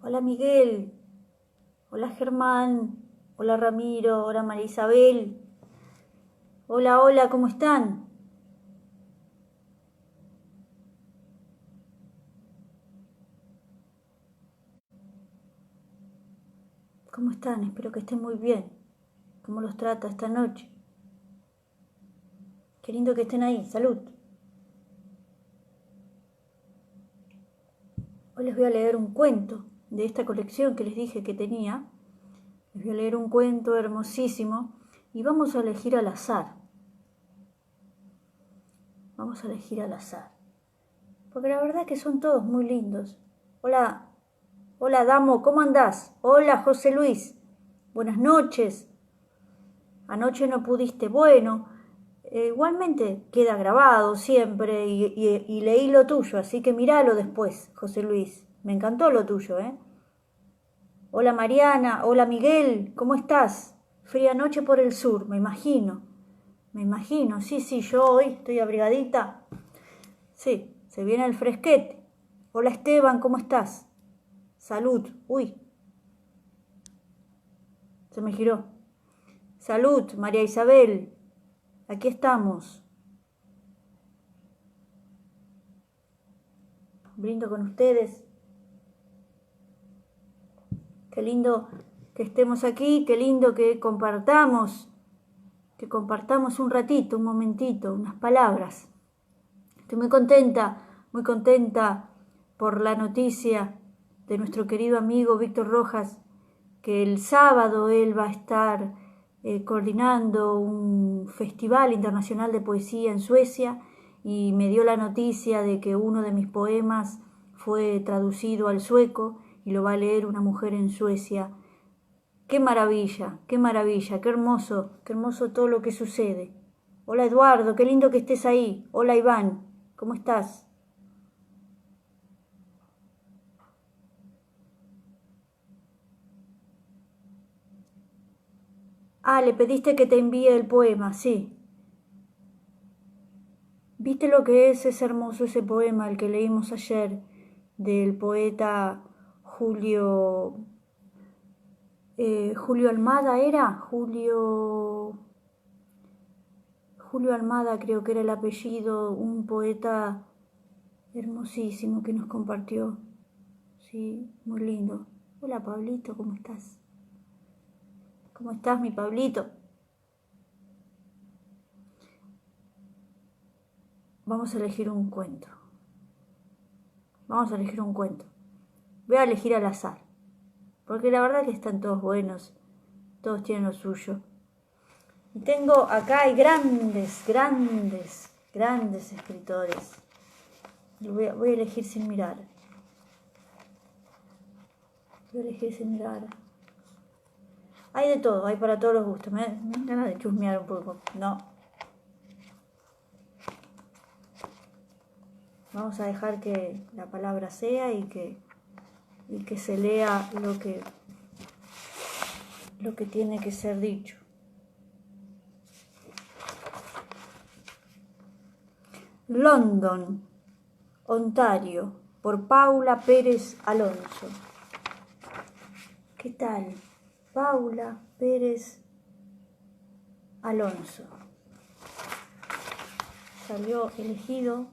Hola Miguel, hola Germán, hola Ramiro, hola María Isabel, hola, ¿cómo están? ¿Cómo están? Espero que estén muy bien. ¿Cómo los trata esta noche? Qué lindo que estén ahí, salud. Hoy les voy a leer un cuento de esta colección que les dije que tenía. Les voy a leer un cuento hermosísimo y vamos a elegir al azar. Vamos a elegir al azar. Porque la verdad que son todos muy lindos. Hola, hola Damo, ¿cómo andás? Hola José Luis, buenas noches. Anoche no pudiste, bueno, igualmente queda grabado siempre y leí lo tuyo, así que míralo después, José Luis. Me encantó lo tuyo, ¿eh? Hola Mariana, hola Miguel, ¿cómo estás? Fría noche por el sur, me imagino, sí, yo hoy estoy abrigadita. Sí, se viene el fresquete. Hola Esteban, ¿cómo estás? Salud, uy, se me giró. Salud, María Isabel, aquí estamos. Brindo con ustedes. Qué lindo que estemos aquí, qué lindo que compartamos un ratito, un momentito, unas palabras. Estoy muy contenta por la noticia de nuestro querido amigo Víctor Rojas, que el sábado él va a estar coordinando un festival internacional de poesía en Suecia y me dio la noticia de que uno de mis poemas fue traducido al sueco y lo va a leer una mujer en Suecia. Qué maravilla, qué hermoso todo lo que sucede. Hola Eduardo, qué lindo que estés ahí. Hola Iván, ¿cómo estás? Ah, le pediste que te envíe el poema, sí. ¿Viste lo que es hermoso ese poema, el que leímos ayer, del poeta Julio Almada era? Julio Almada creo que era el apellido, un poeta hermosísimo que nos compartió. Sí, muy lindo. Hola Pablito, ¿cómo estás? ¿Cómo estás, mi Pablito? Vamos a elegir un cuento. Vamos a elegir un cuento. Voy a elegir al azar. Porque la verdad que están todos buenos. Todos tienen lo suyo. Y tengo acá hay grandes escritores. Y voy a elegir sin mirar. Voy a elegir sin mirar. Hay de todo, hay para todos los gustos. Me dan ganas de chusmear un poco. No. Vamos a dejar que la palabra sea y que se lea lo que tiene que ser dicho. London, Ontario, por Paula Pérez Alonso. ¿Qué tal? Paula Pérez Alonso. Salió elegido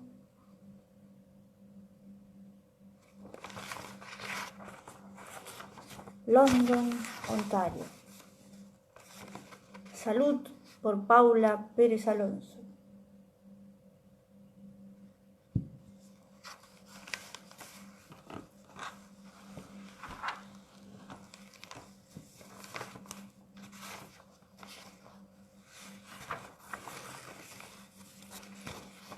London, Ontario. Salud por Paula Pérez Alonso.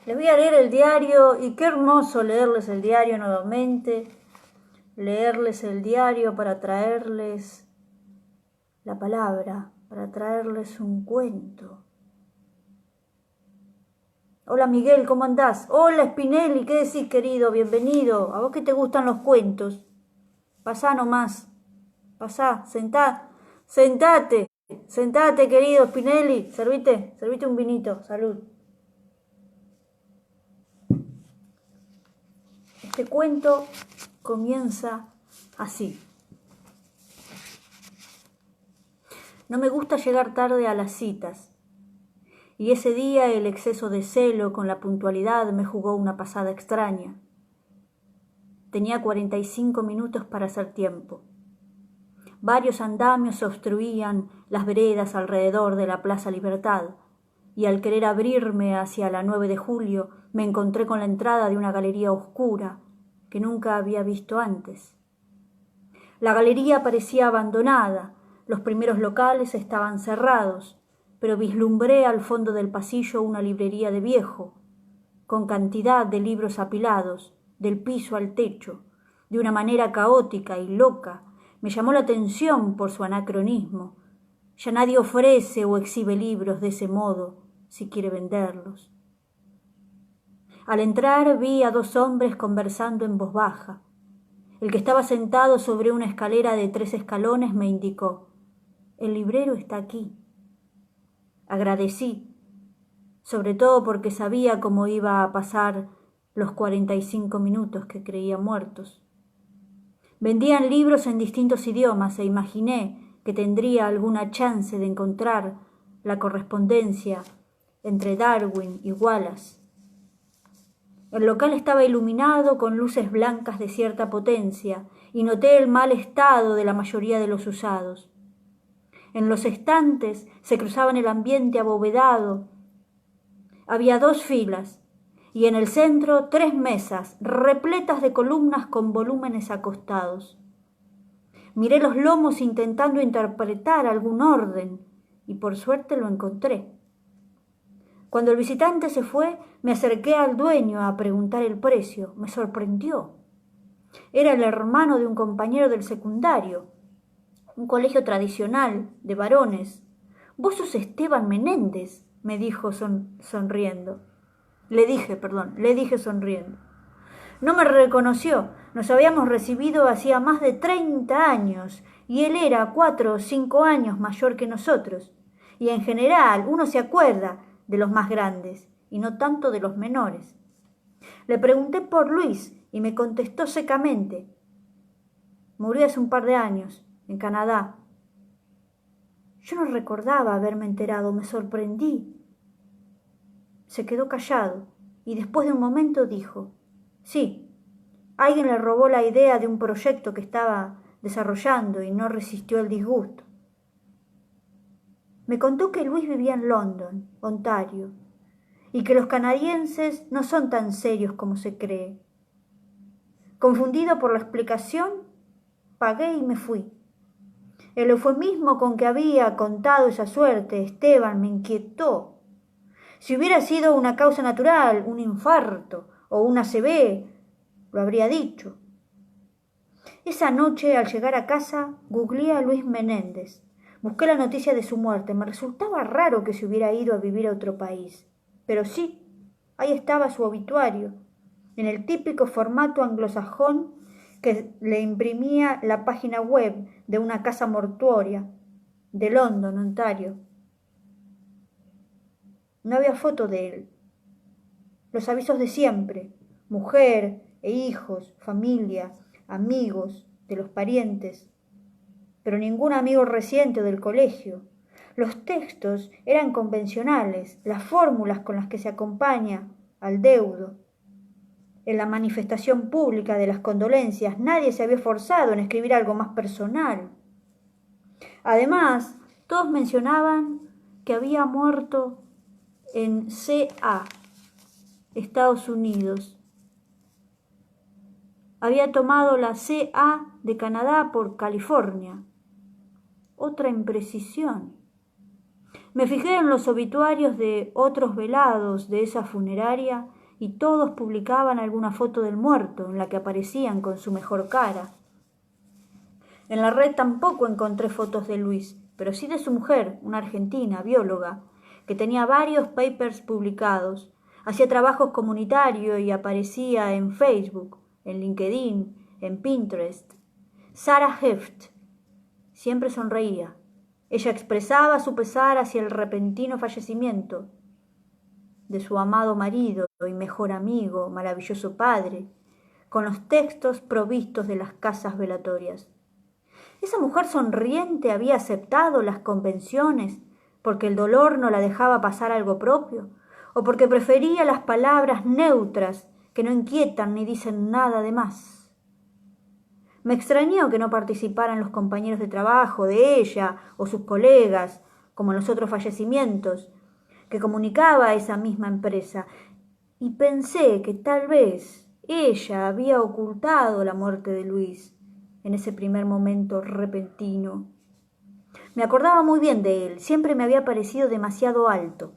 Les voy a leer el diario y qué hermoso leerles el diario nuevamente. Leerles el diario para traerles la palabra, para traerles un cuento. Hola Miguel, ¿cómo andás? Hola Spinelli, ¿qué decís querido? Bienvenido. ¿A vos que te gustan los cuentos? Pasá nomás. Pasá, sentate querido Spinelli. Servite un vinito, salud. Este cuento comienza así. No me gusta llegar tarde a las citas, y ese día el exceso de celo con la puntualidad me jugó una pasada extraña. Tenía 45 minutos para hacer tiempo. Varios andamios obstruían las veredas alrededor de la Plaza Libertad, y al querer abrirme hacia la 9 de julio me encontré con la entrada de una galería oscura que nunca había visto antes. La galería parecía abandonada, los primeros locales estaban cerrados, pero vislumbré al fondo del pasillo una librería de viejo, con cantidad de libros apilados, del piso al techo, de una manera caótica y loca. Me llamó la atención por su anacronismo. Ya nadie ofrece o exhibe libros de ese modo, si quiere venderlos. Al entrar vi a 2 hombres conversando en voz baja. El que estaba sentado sobre una escalera de 3 escalones me indicó: «El librero está aquí». Agradecí, sobre todo porque sabía cómo iba a pasar los 45 minutos que creía muertos. Vendían libros en distintos idiomas e imaginé que tendría alguna chance de encontrar la correspondencia entre Darwin y Wallace. El local estaba iluminado con luces blancas de cierta potencia y noté el mal estado de la mayoría de los usados. En los estantes se cruzaban el ambiente abovedado. Había 2 filas y en el centro 3 mesas repletas de columnas con volúmenes acostados. Miré los lomos intentando interpretar algún orden y por suerte lo encontré. Cuando el visitante se fue, me acerqué al dueño a preguntar el precio. Me sorprendió. Era el hermano de un compañero del secundario, un colegio tradicional de varones. «Vos sos Esteban Menéndez», me dijo sonriendo. Le dije sonriendo. No me reconoció. Nos habíamos recibido hacía más de 30 años y él era 4 o 5 años mayor que nosotros. Y en general uno se acuerda de los más grandes y no tanto de los menores. Le pregunté por Luis y me contestó secamente: «Murió hace un par de años, en Canadá». Yo no recordaba haberme enterado, me sorprendí. Se quedó callado y después de un momento dijo: «Sí, alguien le robó la idea de un proyecto que estaba desarrollando y no resistió el disgusto». Me contó que Luis vivía en London, Ontario, y que los canadienses no son tan serios como se cree. Confundido por la explicación, pagué y me fui. El eufemismo con que había contado esa suerte Esteban me inquietó. Si hubiera sido una causa natural, un infarto o una ACV, lo habría dicho. Esa noche, al llegar a casa, googleé a Luis Menéndez. Busqué la noticia de su muerte. Me resultaba raro que se hubiera ido a vivir a otro país. Pero sí, ahí estaba su obituario, en el típico formato anglosajón que le imprimía la página web de una casa mortuoria de London, Ontario. No había foto de él. Los avisos de siempre: mujer e hijos, familia, amigos, de los parientes, pero ningún amigo reciente del colegio. Los textos eran convencionales, las fórmulas con las que se acompaña al deudo. En la manifestación pública de las condolencias nadie se había esforzado en escribir algo más personal. Además, todos mencionaban que había muerto en CA, Estados Unidos. Había tomado la CA de Canadá por California. Otra imprecisión. Me fijé en los obituarios de otros velados de esa funeraria y todos publicaban alguna foto del muerto en la que aparecían con su mejor cara. En la red tampoco encontré fotos de Luis, pero sí de su mujer, una argentina, bióloga, que tenía varios papers publicados. Hacía trabajos comunitarios y aparecía en Facebook, en LinkedIn, en Pinterest. Sarah Heft. Siempre sonreía. Ella expresaba su pesar hacia el repentino fallecimiento de su amado marido y mejor amigo, maravilloso padre, con los textos provistos de las casas velatorias. Esa mujer sonriente había aceptado las convenciones porque el dolor no la dejaba pasar algo propio, o porque prefería las palabras neutras que no inquietan ni dicen nada de más. Me extrañó que no participaran los compañeros de trabajo de ella o sus colegas, como en los otros fallecimientos, que comunicaba esa misma empresa, y pensé que tal vez ella había ocultado la muerte de Luis en ese primer momento repentino. Me acordaba muy bien de él, siempre me había parecido demasiado alto.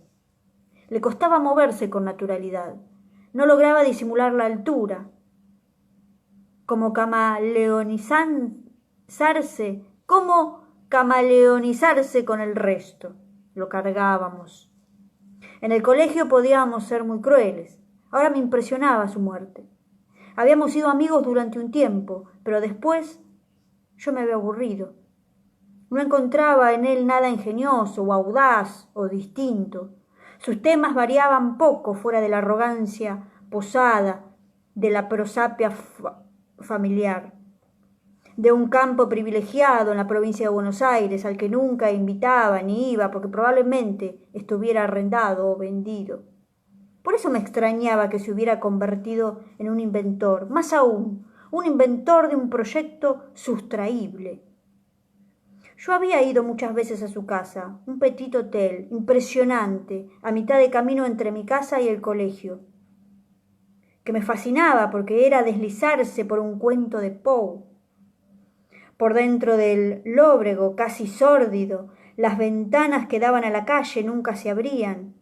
Le costaba moverse con naturalidad, no lograba disimular la altura. Como camaleonizarse con el resto. Lo cargábamos. En el colegio podíamos ser muy crueles. Ahora me impresionaba su muerte. Habíamos sido amigos durante un tiempo, pero después yo me había aburrido. No encontraba en él nada ingenioso o audaz o distinto. Sus temas variaban poco fuera de la arrogancia posada, de la prosapia familiar, de un campo privilegiado en la provincia de Buenos Aires al que nunca invitaba ni iba porque probablemente estuviera arrendado o vendido. Por eso me extrañaba que se hubiera convertido en un inventor, más aún, un inventor de un proyecto sustraíble. Yo había ido muchas veces a su casa, un petit hotel impresionante, a mitad de camino entre mi casa y el colegio, que me fascinaba porque era deslizarse por un cuento de Poe. Por dentro del lóbrego, casi sórdido, las ventanas que daban a la calle nunca se abrían.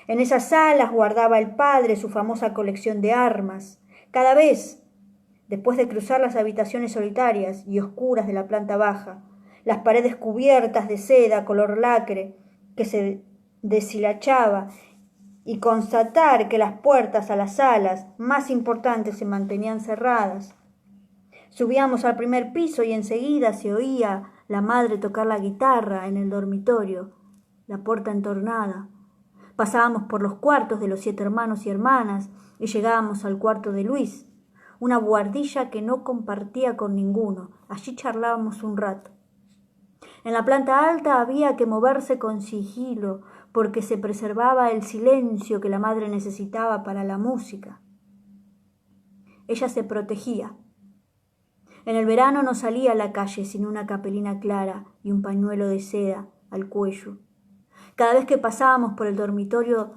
En esas salas guardaba el padre su famosa colección de armas. Cada vez, después de cruzar las habitaciones solitarias y oscuras de la planta baja, las paredes cubiertas de seda color lacre que se deshilachaba, y constatar que las puertas a las salas más importantes se mantenían cerradas. Subíamos al primer piso y enseguida se oía la madre tocar la guitarra en el dormitorio, la puerta entornada. Pasábamos por los cuartos de los 7 hermanos y hermanas y llegábamos al cuarto de Luis, una buhardilla que no compartía con ninguno. Allí charlábamos un rato. En la planta alta había que moverse con sigilo porque se preservaba el silencio que la madre necesitaba para la música. Ella se protegía. En el verano no salía a la calle sin una capelina clara y un pañuelo de seda al cuello. Cada vez que pasábamos por el dormitorio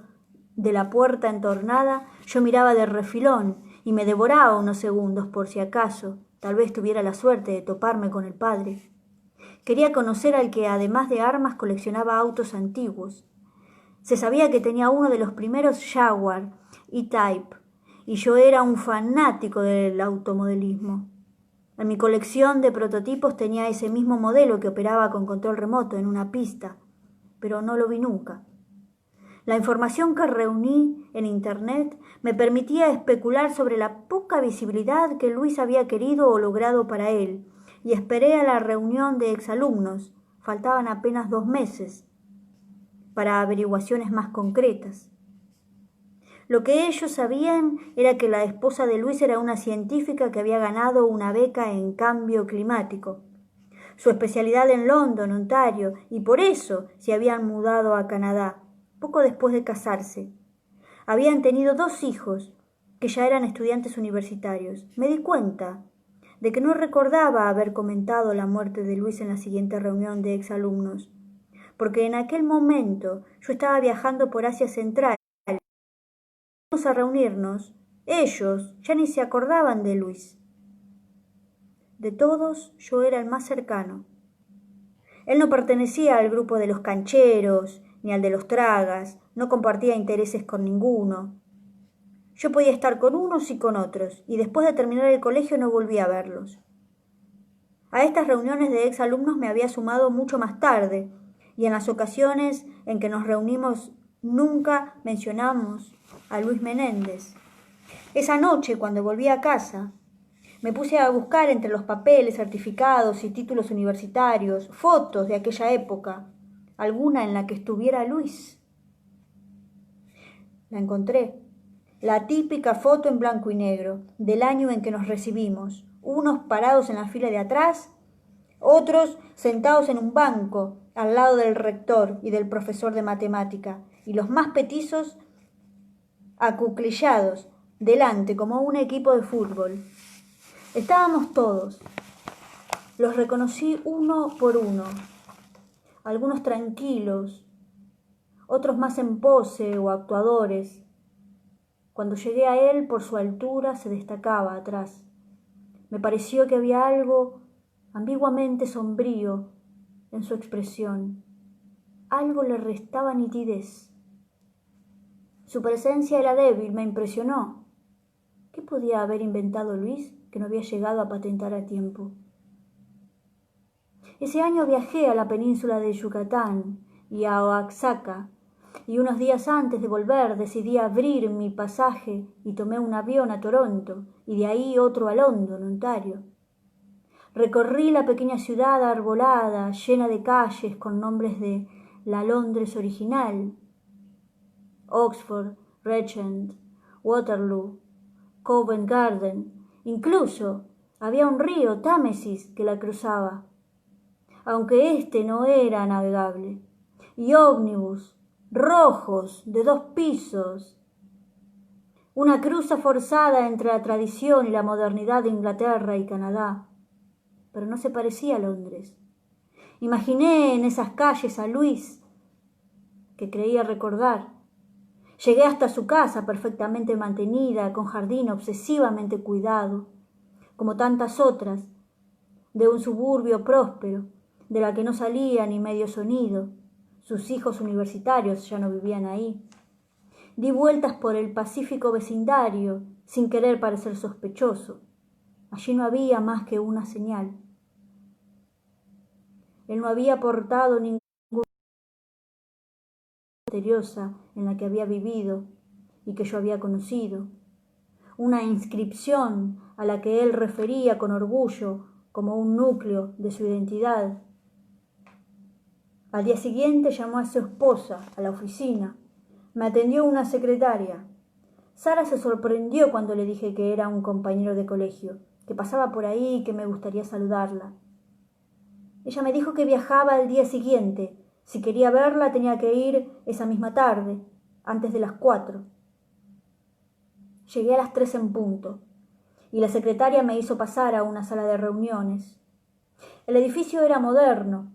de la puerta entornada, yo miraba de refilón y me devoraba unos segundos por si acaso, tal vez tuviera la suerte de toparme con el padre. Quería conocer al que, además de armas, coleccionaba autos antiguos. Se sabía que tenía uno de los primeros Jaguar E-Type, y yo era un fanático del automodelismo. En mi colección de prototipos tenía ese mismo modelo que operaba con control remoto en una pista, pero no lo vi nunca. La información que reuní en Internet me permitía especular sobre la poca visibilidad que Luis había querido o logrado para él, y esperé a la reunión de exalumnos. Faltaban apenas 2 meses para averiguaciones más concretas. Lo que ellos sabían era que la esposa de Luis era una científica que había ganado una beca en cambio climático, su especialidad en London, Ontario, y por eso se habían mudado a Canadá, poco después de casarse. Habían tenido 2 hijos, que ya eran estudiantes universitarios. Me di cuenta de que no recordaba haber comentado la muerte de Luis en la siguiente reunión de exalumnos, porque en aquel momento yo estaba viajando por Asia Central. A reunirnos, ellos ya ni se acordaban de Luis. De todos, yo era el más cercano. Él no pertenecía al grupo de los cancheros, ni al de los tragas, no compartía intereses con ninguno. Yo podía estar con unos y con otros, y después de terminar el colegio no volví a verlos. A estas reuniones de exalumnos me había sumado mucho más tarde, y en las ocasiones en que nos reunimos nunca mencionamos a Luis Menéndez. Esa noche, cuando volví a casa, me puse a buscar entre los papeles, certificados y títulos universitarios, fotos de aquella época, alguna en la que estuviera Luis. La encontré. la típica foto en blanco y negro del año en que nos recibimos, unos parados en la fila de atrás, otros sentados en un banco al lado del rector y del profesor de matemática, y los más petizos acuclillados delante como un equipo de fútbol. Estábamos todos. Los reconocí uno por uno, algunos tranquilos, otros más en pose o actuadores. Cuando llegué a él, por su altura, se destacaba atrás. Me pareció que había algo ambiguamente sombrío en su expresión. Algo le restaba nitidez. Su presencia era débil, me impresionó. ¿Qué podía haber inventado Luis que no había llegado a patentar a tiempo? Ese año viajé a la península de Yucatán y a Oaxaca, y unos días antes de volver decidí abrir mi pasaje y tomé un avión a Toronto y de ahí otro a London, Ontario. Recorrí la pequeña ciudad arbolada, llena de calles con nombres de la Londres original: Oxford, Regent, Waterloo, Covent Garden. Incluso había un río, Támesis, que la cruzaba, aunque éste no era navegable, y ómnibus rojos de 2 pisos, una cruza forzada entre la tradición y la modernidad de Inglaterra y Canadá. Pero no se parecía a Londres. Imaginé en esas calles a Luis, que creía recordar. Llegué hasta su casa, perfectamente mantenida, con jardín obsesivamente cuidado, como tantas otras, de un suburbio próspero, de la que no salía ni medio sonido. Sus hijos universitarios ya no vivían ahí. Di vueltas por el pacífico vecindario, sin querer parecer sospechoso. Allí no había más que una señal. Él no había portado ninguna misteriosa en la que había vivido y que yo había conocido, una inscripción a la que él refería con orgullo como un núcleo de su identidad. Al día siguiente llamó a su esposa a la oficina. Me atendió una secretaria. Sara se sorprendió cuando le dije que era un compañero de colegio, que pasaba por ahí y que me gustaría saludarla. Ella me dijo que viajaba al día siguiente. Si quería verla tenía que ir esa misma tarde, antes de las 4. Llegué a las 3 en punto, y la secretaria me hizo pasar a una sala de reuniones. El edificio era moderno,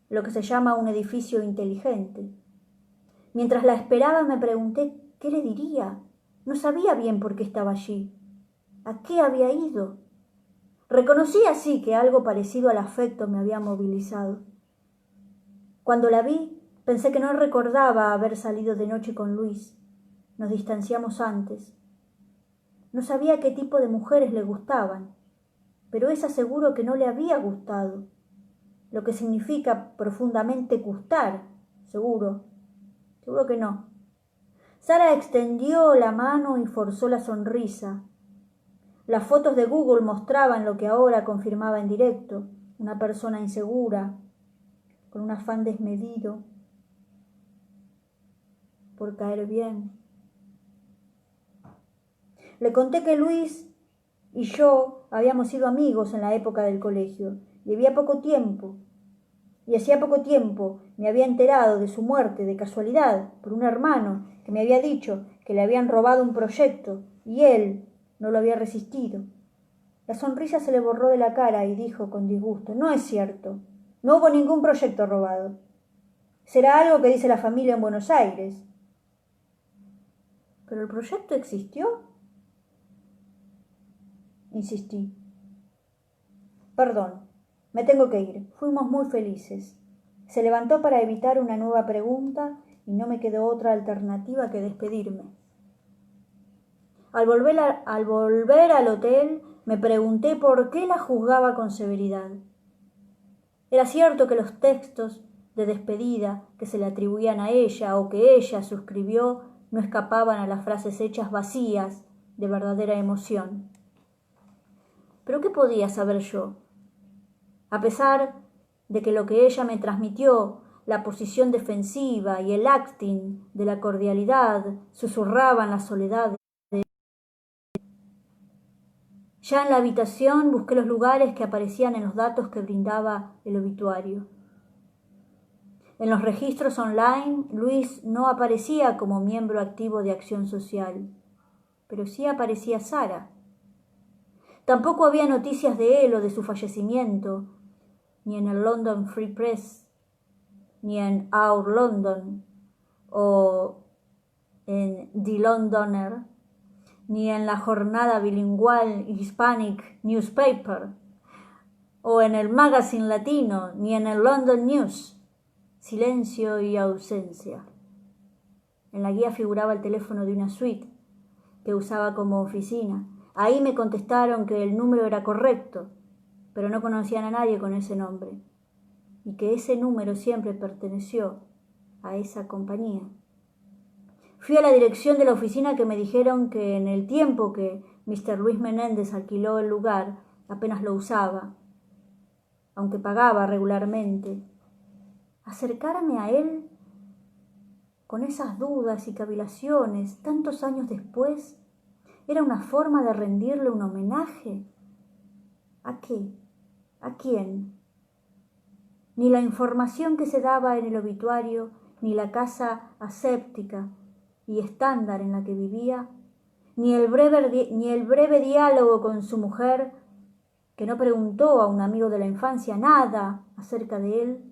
lo que se llama un edificio inteligente. Mientras la esperaba me pregunté qué le diría. No sabía bien por qué estaba allí, a qué había ido. Reconocí así que algo parecido al afecto me había movilizado. Cuando la vi, pensé que no recordaba haber salido de noche con Luis. Nos distanciamos antes. No sabía qué tipo de mujeres le gustaban, pero esa seguro que no le había gustado, lo que significa profundamente gustar, seguro que no. Sara extendió la mano y forzó la sonrisa. Las fotos de Google mostraban lo que ahora confirmaba en directo: una persona insegura, con un afán desmedido por caer bien. Le conté que Luis y yo habíamos sido amigos en la época del colegio, y hacía poco tiempo me había enterado de su muerte de casualidad por un hermano que me había dicho que le habían robado un proyecto y él no lo había resistido. La sonrisa se le borró de la cara y dijo con disgusto: no es cierto, no hubo ningún proyecto robado. Será algo que dice la familia en Buenos Aires. ¿Pero el proyecto existió?, insistí. Perdón, me tengo que ir. Fuimos muy felices. Se levantó para evitar una nueva pregunta y no me quedó otra alternativa que despedirme. Al volver al hotel, me pregunté por qué la juzgaba con severidad. Era cierto que los textos de despedida que se le atribuían a ella o que ella suscribió no escapaban a las frases hechas vacías de verdadera emoción. ¿Pero qué podía saber yo? A pesar de que lo que ella me transmitió la posición defensiva y el acting de la cordialidad susurraban la soledad. Ya en la habitación busqué los lugares que aparecían en los datos que brindaba el obituario. En los registros online, Luis no aparecía como miembro activo de Acción Social, pero sí aparecía Sara. Tampoco había noticias de él o de su fallecimiento, ni en el London Free Press, ni en Our London, o en The Londoner, ni en la jornada bilingüe Hispanic Newspaper, o en el Magazine Latino, ni en el London News. Silencio y ausencia. En la guía figuraba el teléfono de una suite que usaba como oficina. Ahí me contestaron que el número era correcto, pero no conocían a nadie con ese nombre, y que ese número siempre perteneció a esa compañía. Fui a la dirección de la oficina, que me dijeron que en el tiempo que Mr. Luis Menéndez alquiló el lugar apenas lo usaba, aunque pagaba regularmente. Acercarme a él con esas dudas y cavilaciones tantos años después era una forma de rendirle un homenaje. ¿A qué? ¿A quién? Ni la información que se daba en el obituario, ni la casa aséptica y estándar en la que vivía, ni el breve diálogo con su mujer, que no preguntó a un amigo de la infancia nada acerca de él,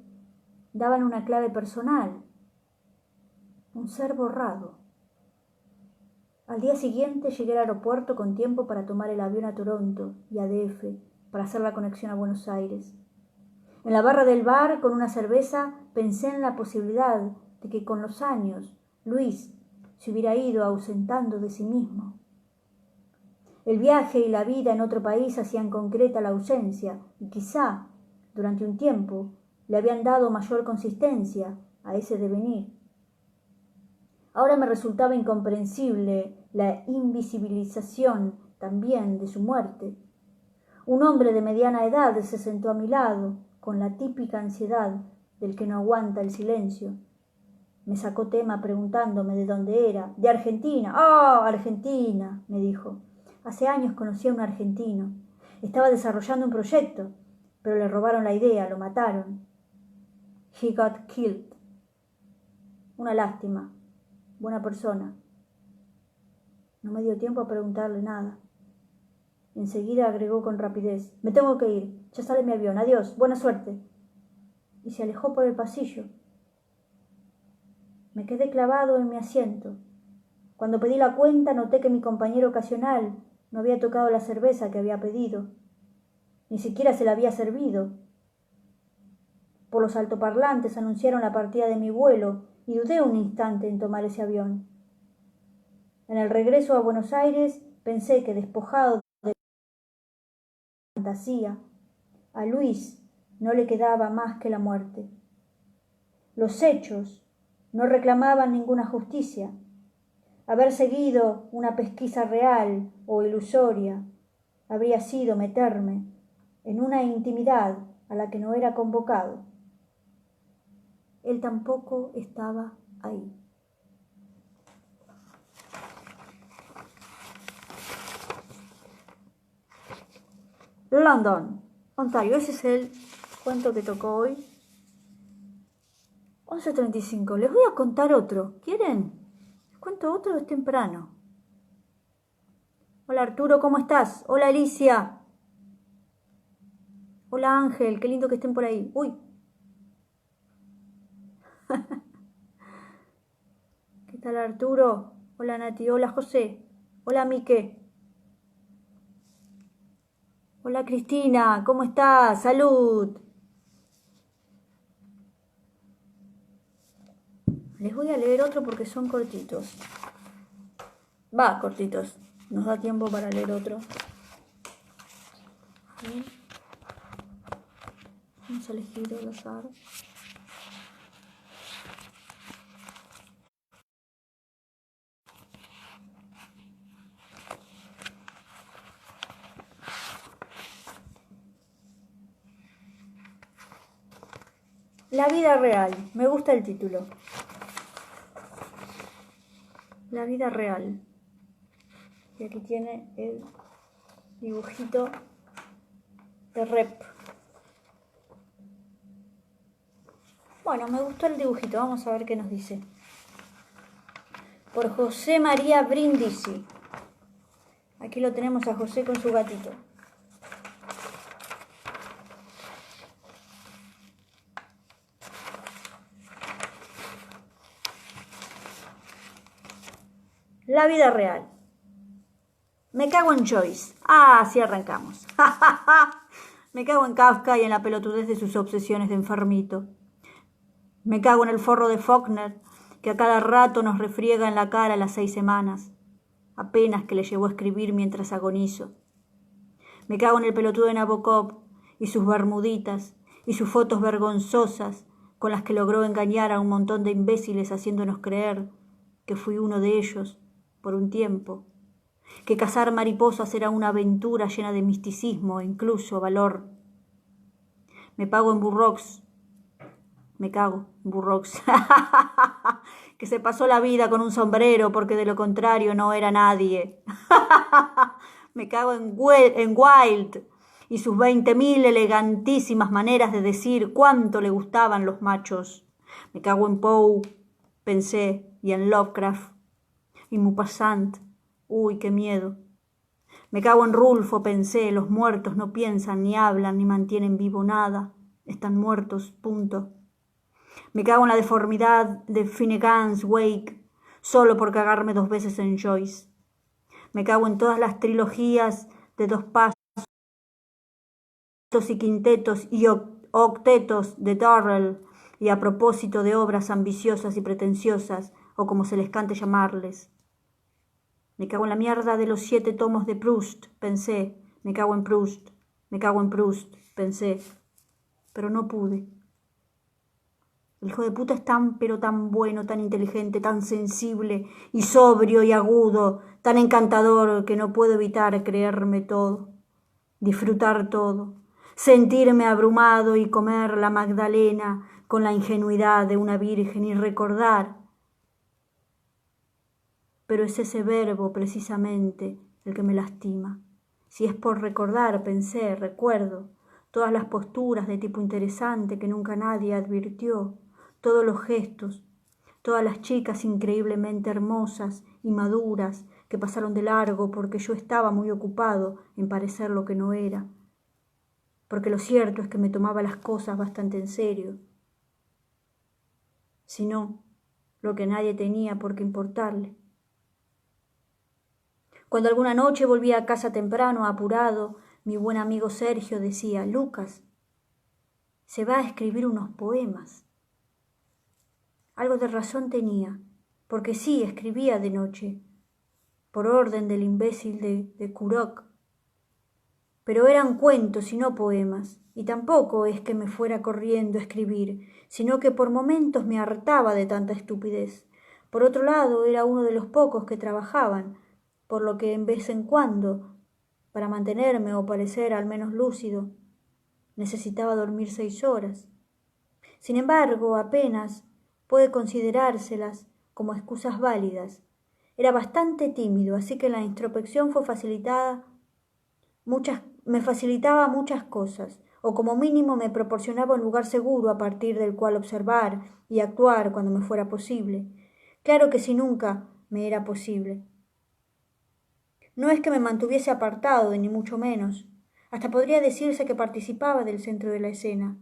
daban una clave personal. Un ser borrado. Al día siguiente llegué al aeropuerto con tiempo para tomar el avión a Toronto y a DF para hacer la conexión a Buenos Aires. En la barra del bar, con una cerveza, pensé en la posibilidad de que con los años Luis se hubiera ido ausentando de sí mismo. El viaje y la vida en otro país hacían concreta la ausencia y quizá, durante un tiempo, le habían dado mayor consistencia a ese devenir. Ahora me resultaba incomprensible la invisibilización también de su muerte. Un hombre de mediana edad se sentó a mi lado, con la típica ansiedad del que no aguanta el silencio. Me sacó tema preguntándome de dónde era. «De Argentina». «Ah, Argentina», me dijo. Hace años conocí a un argentino. Estaba desarrollando un proyecto, pero le robaron la idea, lo mataron. «He got killed». Una lástima. Buena persona. No me dio tiempo a preguntarle nada. Enseguida agregó con rapidez: «Me tengo que ir. Ya sale mi avión. Adiós. Buena suerte». Y se alejó por el pasillo. Me quedé clavado en mi asiento. Cuando pedí la cuenta, noté que mi compañero ocasional no había tocado la cerveza que había pedido. Ni siquiera se la había servido. Por los altoparlantes anunciaron la partida de mi vuelo y dudé un instante en tomar ese avión. En el regreso a Buenos Aires pensé que, despojado de fantasía, a Luis no le quedaba más que la muerte. Los hechos no reclamaban ninguna justicia. Haber seguido una pesquisa real o ilusoria habría sido meterme en una intimidad a la que no era convocado. Él tampoco estaba ahí. London, Ontario. Ese es el cuento que tocó hoy. 11:35. Les voy a contar otro. ¿Quieren? Les cuento otro, es temprano. Hola Arturo, ¿cómo estás? Hola Alicia. Hola Ángel, qué lindo que estén por ahí. Uy. ¿Qué tal Arturo? Hola Nati, hola José. Hola Mique. Hola Cristina, ¿cómo estás? Salud. Les voy a leer otro porque son cortitos. Va, cortitos. Nos da tiempo para leer otro. Bien. Vamos a elegir al azar. La vida real. Me gusta el título. La vida real. Y aquí tiene el dibujito de Rep. Bueno, me gustó el dibujito. Vamos a ver qué nos dice. Por José María Brindisi. Aquí lo tenemos a José con su gatito. La vida real. Me cago en Joyce. Ah, así arrancamos. Me cago en Kafka y en la pelotudez de sus obsesiones de enfermito. Me cago en el forro de Faulkner, que a cada rato nos refriega en la cara las 6 semanas. Apenas que le llevó a escribir mientras agonizo. Me cago en el pelotudo de Nabokov y sus bermuditas y sus fotos vergonzosas con las que logró engañar a un montón de imbéciles haciéndonos creer que fui uno de ellos por un tiempo, que cazar mariposas era una aventura llena de misticismo e incluso valor. Me cago en Burroughs, que se pasó la vida con un sombrero porque de lo contrario no era nadie. Me cago en Wilde y sus 20.000 elegantísimas maneras de decir cuánto le gustaban los machos. Me cago en Poe, pensé, y en Lovecraft, y Maupassant. Uy, qué miedo. Me cago en Rulfo, pensé, los muertos no piensan, ni hablan, ni mantienen vivo nada. Están muertos, punto. Me cago en la deformidad de Finnegan's Wake, solo por cagarme 2 veces en Joyce. Me cago en todas las trilogías de 2 pasos y quintetos y octetos de Durrell, y a propósito de obras ambiciosas y pretenciosas, o como se les cante llamarles. Me cago en la mierda de los 7 tomos de Proust, pensé. Me cago en Proust, pensé. Pero no pude. El hijo de puta es tan, pero tan bueno, tan inteligente, tan sensible y sobrio y agudo, tan encantador que no puedo evitar creerme todo, disfrutar todo, sentirme abrumado y comer la magdalena con la ingenuidad de una virgen y recordar. Pero es ese verbo precisamente el que me lastima. Si es por recordar, pensé, recuerdo, todas las posturas de tipo interesante que nunca nadie advirtió, todos los gestos, todas las chicas increíblemente hermosas y maduras que pasaron de largo porque yo estaba muy ocupado en parecer lo que no era, porque lo cierto es que me tomaba las cosas bastante en serio, si no, lo que nadie tenía por qué importarle. Cuando alguna noche volvía a casa temprano, apurado, mi buen amigo Sergio decía: Lucas, se va a escribir unos poemas. Algo de razón tenía, porque sí, escribía de noche, por orden del imbécil de Kurok. Pero eran cuentos y no poemas, y tampoco es que me fuera corriendo a escribir, sino que por momentos me hartaba de tanta estupidez. Por otro lado, era uno de los pocos que trabajaban, por lo que en vez en cuando, para mantenerme o parecer al menos lúcido, necesitaba dormir 6 horas. Sin embargo, apenas puede considerárselas como excusas válidas. Era bastante tímido, así que la introspección me facilitaba muchas cosas, o como mínimo me proporcionaba un lugar seguro a partir del cual observar y actuar cuando me fuera posible. Claro que si nunca me era posible. No es que me mantuviese apartado, ni mucho menos. Hasta podría decirse que participaba del centro de la escena.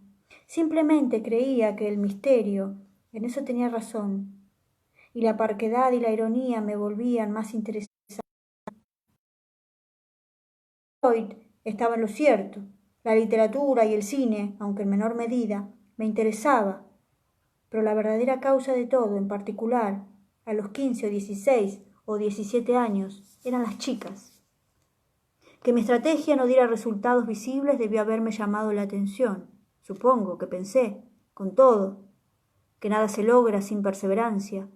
Simplemente creía que el misterio, en eso tenía razón, y la parquedad y la ironía me volvían más interesantes. Freud estaba en lo cierto. La literatura y el cine, aunque en menor medida, me interesaba. Pero la verdadera causa de todo, en particular, a los 15 o 16 o 17 años, eran las chicas. Que mi estrategia no diera resultados visibles debió haberme llamado la atención. Supongo que pensé, con todo, que nada se logra sin perseverancia.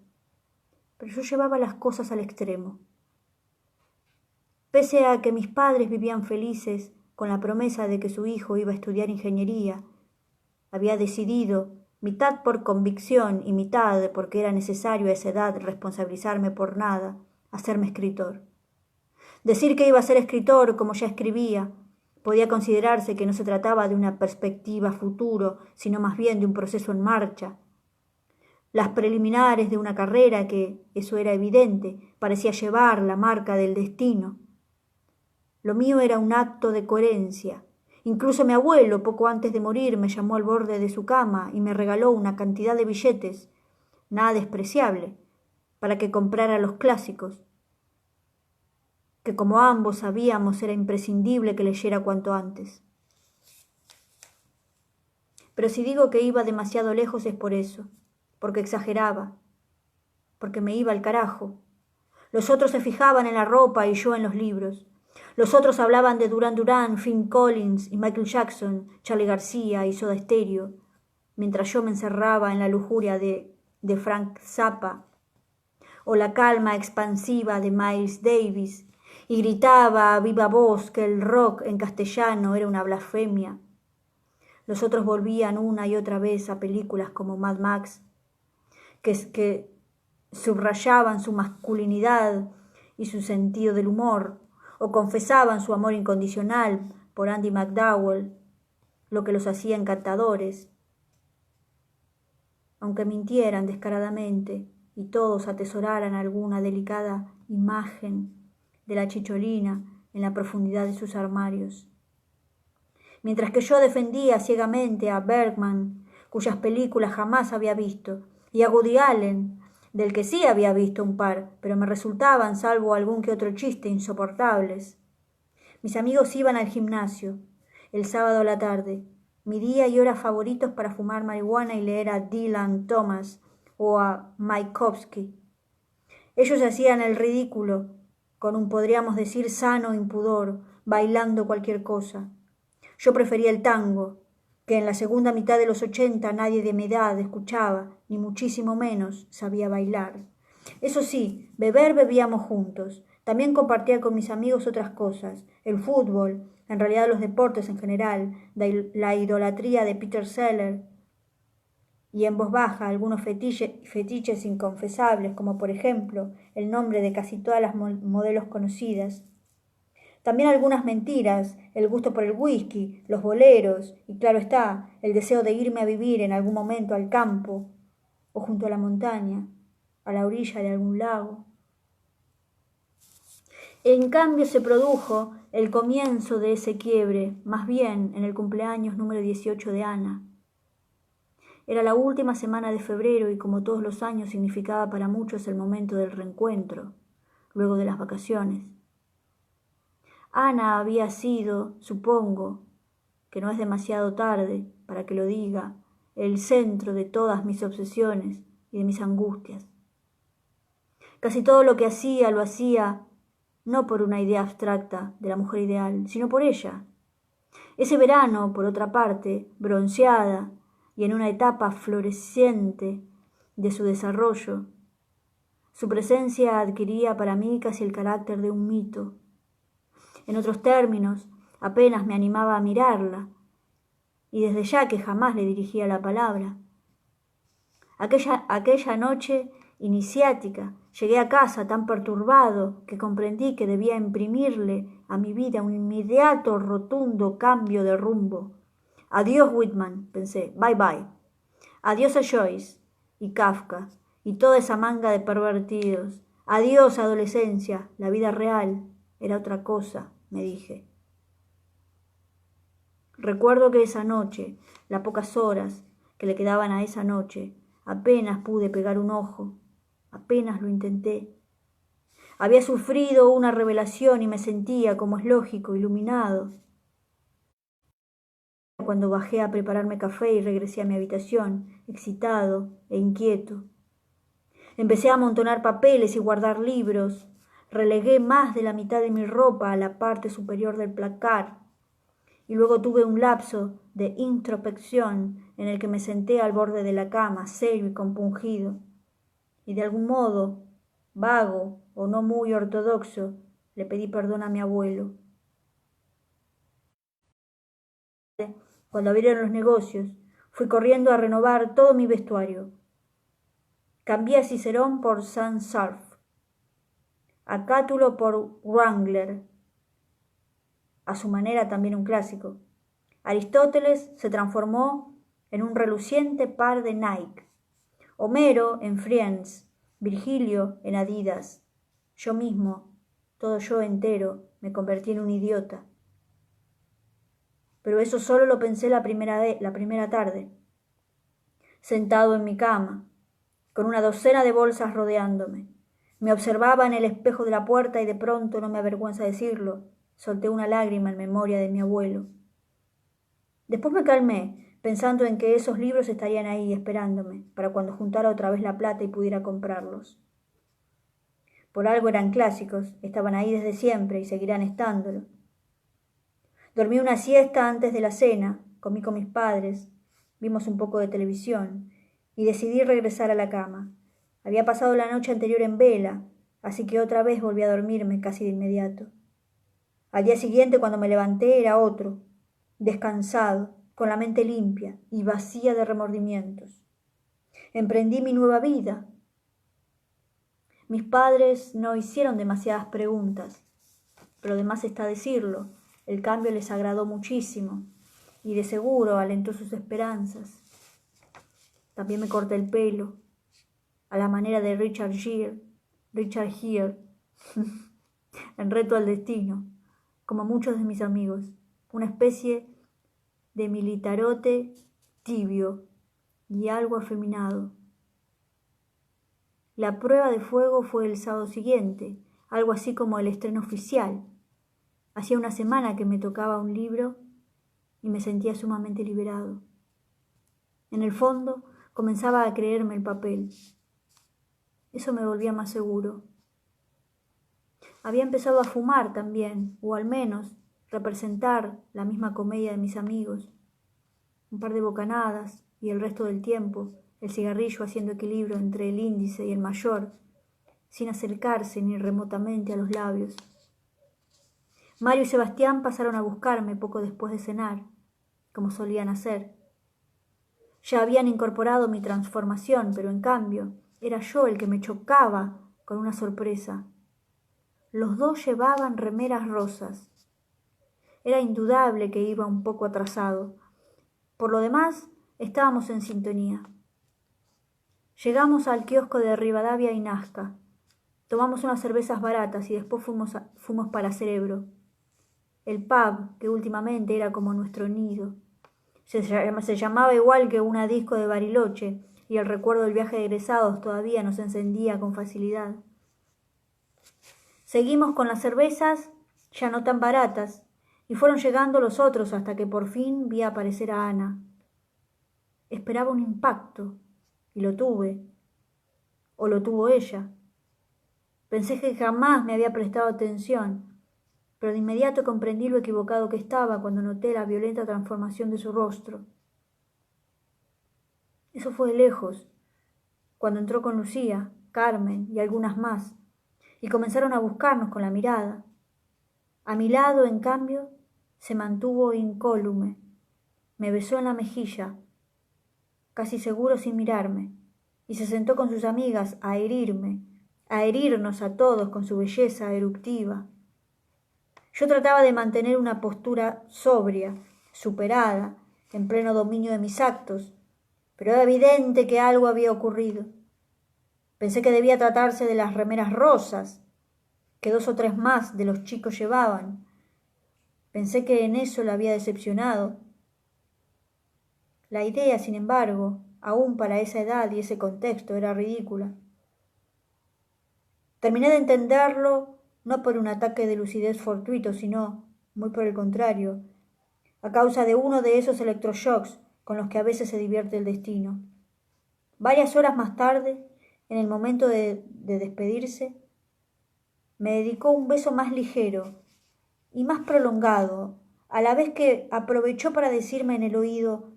Pero yo llevaba las cosas al extremo. Pese a que mis padres vivían felices con la promesa de que su hijo iba a estudiar ingeniería, había decidido mitad por convicción y mitad porque era necesario a esa edad responsabilizarme por nada, hacerme escritor. Decir que iba a ser escritor, como ya escribía, podía considerarse que no se trataba de una perspectiva futuro, sino más bien de un proceso en marcha. Las preliminares de una carrera que, eso era evidente, parecía llevar la marca del destino. Lo mío era un acto de coherencia. Incluso mi abuelo, poco antes de morir, me llamó al borde de su cama y me regaló una cantidad de billetes, nada despreciable, para que comprara los clásicos, que como ambos sabíamos era imprescindible que leyera cuanto antes. Pero si digo que iba demasiado lejos es por eso, porque exageraba, porque me iba al carajo. Los otros se fijaban en la ropa y yo en los libros. Los otros hablaban de Duran Duran, Phil Collins y Michael Jackson, Charly García y Soda Stereo, mientras yo me encerraba en la lujuria de Frank Zappa o la calma expansiva de Miles Davis y gritaba a viva voz que el rock en castellano era una blasfemia. Los otros volvían una y otra vez a películas como Mad Max, que subrayaban su masculinidad y su sentido del humor, o confesaban su amor incondicional por Andy McDowell, lo que los hacía encantadores, aunque mintieran descaradamente y todos atesoraran alguna delicada imagen de la chicholina en la profundidad de sus armarios. Mientras que yo defendía ciegamente a Bergman, cuyas películas jamás había visto, y a Woody Allen, del que sí había visto un par, pero me resultaban, salvo algún que otro chiste, insoportables. Mis amigos iban al gimnasio, el sábado a la tarde, mi día y hora favoritos para fumar marihuana y leer a Dylan Thomas o a Mayakovsky. Ellos hacían el ridículo, con un podríamos decir sano impudor, bailando cualquier cosa. Yo prefería el tango, que en la segunda mitad de los 80 nadie de mi edad escuchaba, ni muchísimo menos sabía bailar. Eso sí, beber bebíamos juntos. También compartía con mis amigos otras cosas, el fútbol, en realidad los deportes en general, la idolatría de Peter Sellers, y en voz baja algunos fetiches inconfesables, como por ejemplo el nombre de casi todas las modelos conocidas. También algunas mentiras, el gusto por el whisky, los boleros y, claro está, el deseo de irme a vivir en algún momento al campo o junto a la montaña, a la orilla de algún lago. En cambio se produjo el comienzo de ese quiebre, más bien en el cumpleaños número 18 de Ana. Era la última semana de febrero y como todos los años significaba para muchos el momento del reencuentro, luego de las vacaciones. Ana había sido, supongo, que no es demasiado tarde para que lo diga, el centro de todas mis obsesiones y de mis angustias. Casi todo lo hacía, lo hacía no por una idea abstracta de la mujer ideal, sino por ella. Ese verano, por otra parte, bronceada y en una etapa floreciente de su desarrollo, su presencia adquiría para mí casi el carácter de un mito. En otros términos, apenas me animaba a mirarla, y desde ya que jamás le dirigía la palabra. Aquella noche iniciática llegué a casa tan perturbado que comprendí que debía imprimirle a mi vida un inmediato, rotundo cambio de rumbo. Adiós, Whitman, pensé, bye bye. Adiós a Joyce y Kafka y toda esa manga de pervertidos. Adiós, adolescencia, la vida real era otra cosa, me dije. Recuerdo que esa noche, las pocas horas que le quedaban a esa noche, apenas pude pegar un ojo, apenas lo intenté. Había sufrido una revelación y me sentía, como es lógico, iluminado. Cuando bajé a prepararme café y regresé a mi habitación, excitado e inquieto. Empecé a amontonar papeles y guardar libros. Relegué más de la mitad de mi ropa a la parte superior del placar. Y luego tuve un lapso de introspección en el que me senté al borde de la cama, serio y compungido. Y de algún modo, vago o no muy ortodoxo, le pedí perdón a mi abuelo. Cuando abrieron los negocios, Fui corriendo a renovar todo mi vestuario. Cambié a Cicerón por Sans-Serf, a Cátulo por Wrangler, a su manera también un clásico. Aristóteles se transformó en un reluciente par de Nike, Homero en Friends, Virgilio en Adidas. Yo mismo, todo yo entero, me convertí en un idiota. Pero eso solo lo pensé la primera tarde, sentado en mi cama, con una docena de bolsas rodeándome. Me observaba en el espejo de la puerta y de pronto, no me avergüenza decirlo, solté una lágrima en memoria de mi abuelo. Después me calmé, pensando en que esos libros estarían ahí esperándome, para cuando juntara otra vez la plata y pudiera comprarlos. Por algo eran clásicos, estaban ahí desde siempre y seguirán estándolo. Dormí una siesta antes de la cena, comí con mis padres, vimos un poco de televisión y decidí regresar a la cama. Había pasado la noche anterior en vela, así que otra vez volví a dormirme casi de inmediato. Al día siguiente, cuando me levanté, era otro, descansado, con la mente limpia y vacía de remordimientos. Emprendí mi nueva vida. Mis padres no hicieron demasiadas preguntas, pero de más está decirlo, el cambio les agradó muchísimo y de seguro alentó sus esperanzas. También me corté el pelo, a la manera de Richard Gere, en Reto al Destino, como muchos de mis amigos, una especie de militarote tibio y algo afeminado. La prueba de fuego fue el sábado siguiente, algo así como el estreno oficial. Hacía una semana que me tocaba un libro y me sentía sumamente liberado. En el fondo, comenzaba a creerme el papel. Eso me volvía más seguro. Había empezado a fumar también, o al menos representar la misma comedia de mis amigos. Un par de bocanadas y el resto del tiempo el cigarrillo haciendo equilibrio entre el índice y el mayor, sin acercarse ni remotamente a los labios. Mario y Sebastián pasaron a buscarme poco después de cenar, como solían hacer. Ya habían incorporado mi transformación, pero en cambio era yo el que me chocaba con una sorpresa. Los dos llevaban remeras rosas. Era indudable que iba un poco atrasado. Por lo demás, estábamos en sintonía. Llegamos al kiosco de Rivadavia y Nazca. Tomamos unas cervezas baratas y después fuimos para Cerebro, el pub que últimamente era como nuestro nido. Se llamaba igual que una disco de Bariloche y el recuerdo del viaje de egresados todavía nos encendía con facilidad. Seguimos con las cervezas, ya no tan baratas, y fueron llegando los otros hasta que por fin vi aparecer a Ana. Esperaba un impacto, y lo tuve, o lo tuvo ella. Pensé que jamás me había prestado atención, pero de inmediato comprendí lo equivocado que estaba cuando noté la violenta transformación de su rostro. Eso fue de lejos, cuando entró con Lucía, Carmen y algunas más, y comenzaron a buscarnos con la mirada. A mi lado, en cambio, se mantuvo incólume, me besó en la mejilla, casi seguro sin mirarme, y se sentó con sus amigas a herirnos a todos con su belleza eruptiva. Yo trataba de mantener una postura sobria, superada, en pleno dominio de mis actos, pero era evidente que algo había ocurrido. Pensé que debía tratarse de las remeras rosas, que 2 o 3 más de los chicos llevaban. Pensé que en eso la había decepcionado. La idea, sin embargo, aún para esa edad y ese contexto, era ridícula. Terminé de entenderlo no por un ataque de lucidez fortuito, sino, muy por el contrario, a causa de uno de esos electroshocks con los que a veces se divierte el destino. Varias horas más tarde, en el momento de despedirse, me dedicó un beso más ligero y más prolongado, a la vez que aprovechó para decirme en el oído: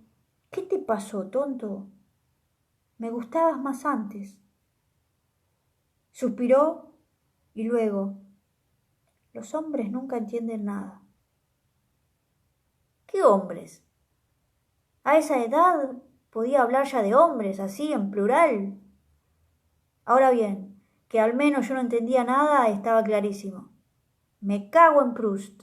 «¿Qué te pasó, tonto? Me gustabas más antes». Suspiró y luego: «Los hombres nunca entienden nada». «¿Qué hombres? A esa edad Podía hablar ya de hombres, así, en plural. Ahora bien, que al menos yo no entendía nada estaba clarísimo. Me cago en Proust.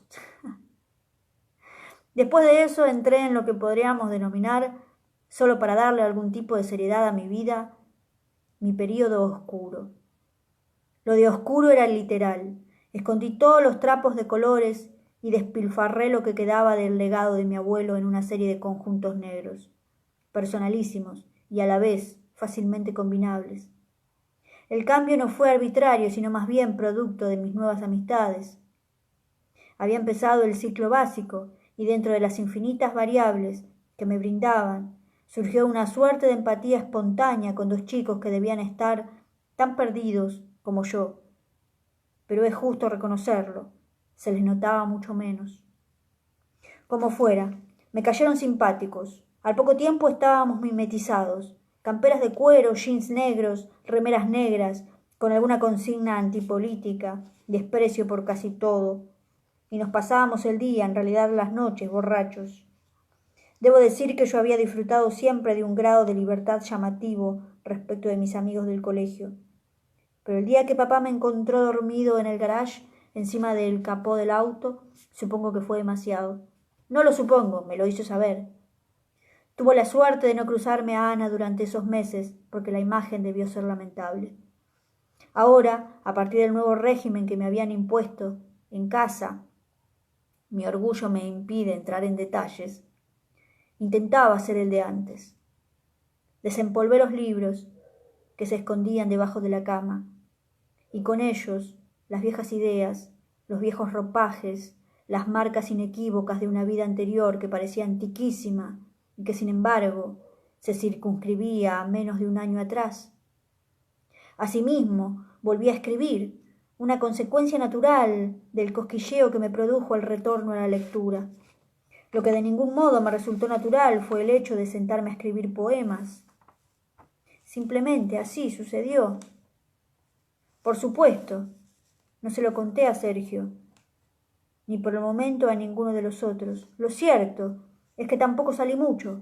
Después de eso entré en lo que podríamos denominar, solo para darle algún tipo de seriedad a mi vida, mi período oscuro. Lo de oscuro era literal. Escondí todos los trapos de colores y despilfarré lo que quedaba del legado de mi abuelo en una serie de conjuntos negros, personalísimos y a la vez fácilmente combinables. El cambio no fue arbitrario, sino más bien producto de mis nuevas amistades. Había empezado el ciclo básico y dentro de las infinitas variables que me brindaban, surgió una suerte de empatía espontánea con dos chicos que debían estar tan perdidos como yo. Pero es justo reconocerlo, se les notaba mucho menos. Como fuera, me cayeron simpáticos. Al poco tiempo estábamos mimetizados. Camperas de cuero, jeans negros, remeras negras, con alguna consigna antipolítica, desprecio por casi todo. Y nos pasábamos el día, en realidad las noches, borrachos. Debo decir que yo había disfrutado siempre de un grado de libertad llamativo respecto de mis amigos del colegio. Pero el día que papá me encontró dormido en el garage, encima del capó del auto, supongo que fue demasiado. No lo supongo, me lo hizo saber. Tuvo la suerte de no cruzarme a Ana durante esos meses, porque la imagen debió ser lamentable. Ahora, a partir del nuevo régimen que me habían impuesto en casa, mi orgullo me impide entrar en detalles, intentaba ser el de antes. Desempolvé los libros que se escondían debajo de la cama, y con ellos las viejas ideas, los viejos ropajes, las marcas inequívocas de una vida anterior que parecía antiquísima y que sin embargo se circunscribía a menos de un año atrás. Asimismo, volví a escribir, una consecuencia natural del cosquilleo que me produjo el retorno a la lectura. Lo que de ningún modo me resultó natural fue el hecho de sentarme a escribir poemas. Simplemente así sucedió. Por supuesto, no se lo conté a Sergio, ni por el momento a ninguno de los otros. Lo cierto es que tampoco salí mucho.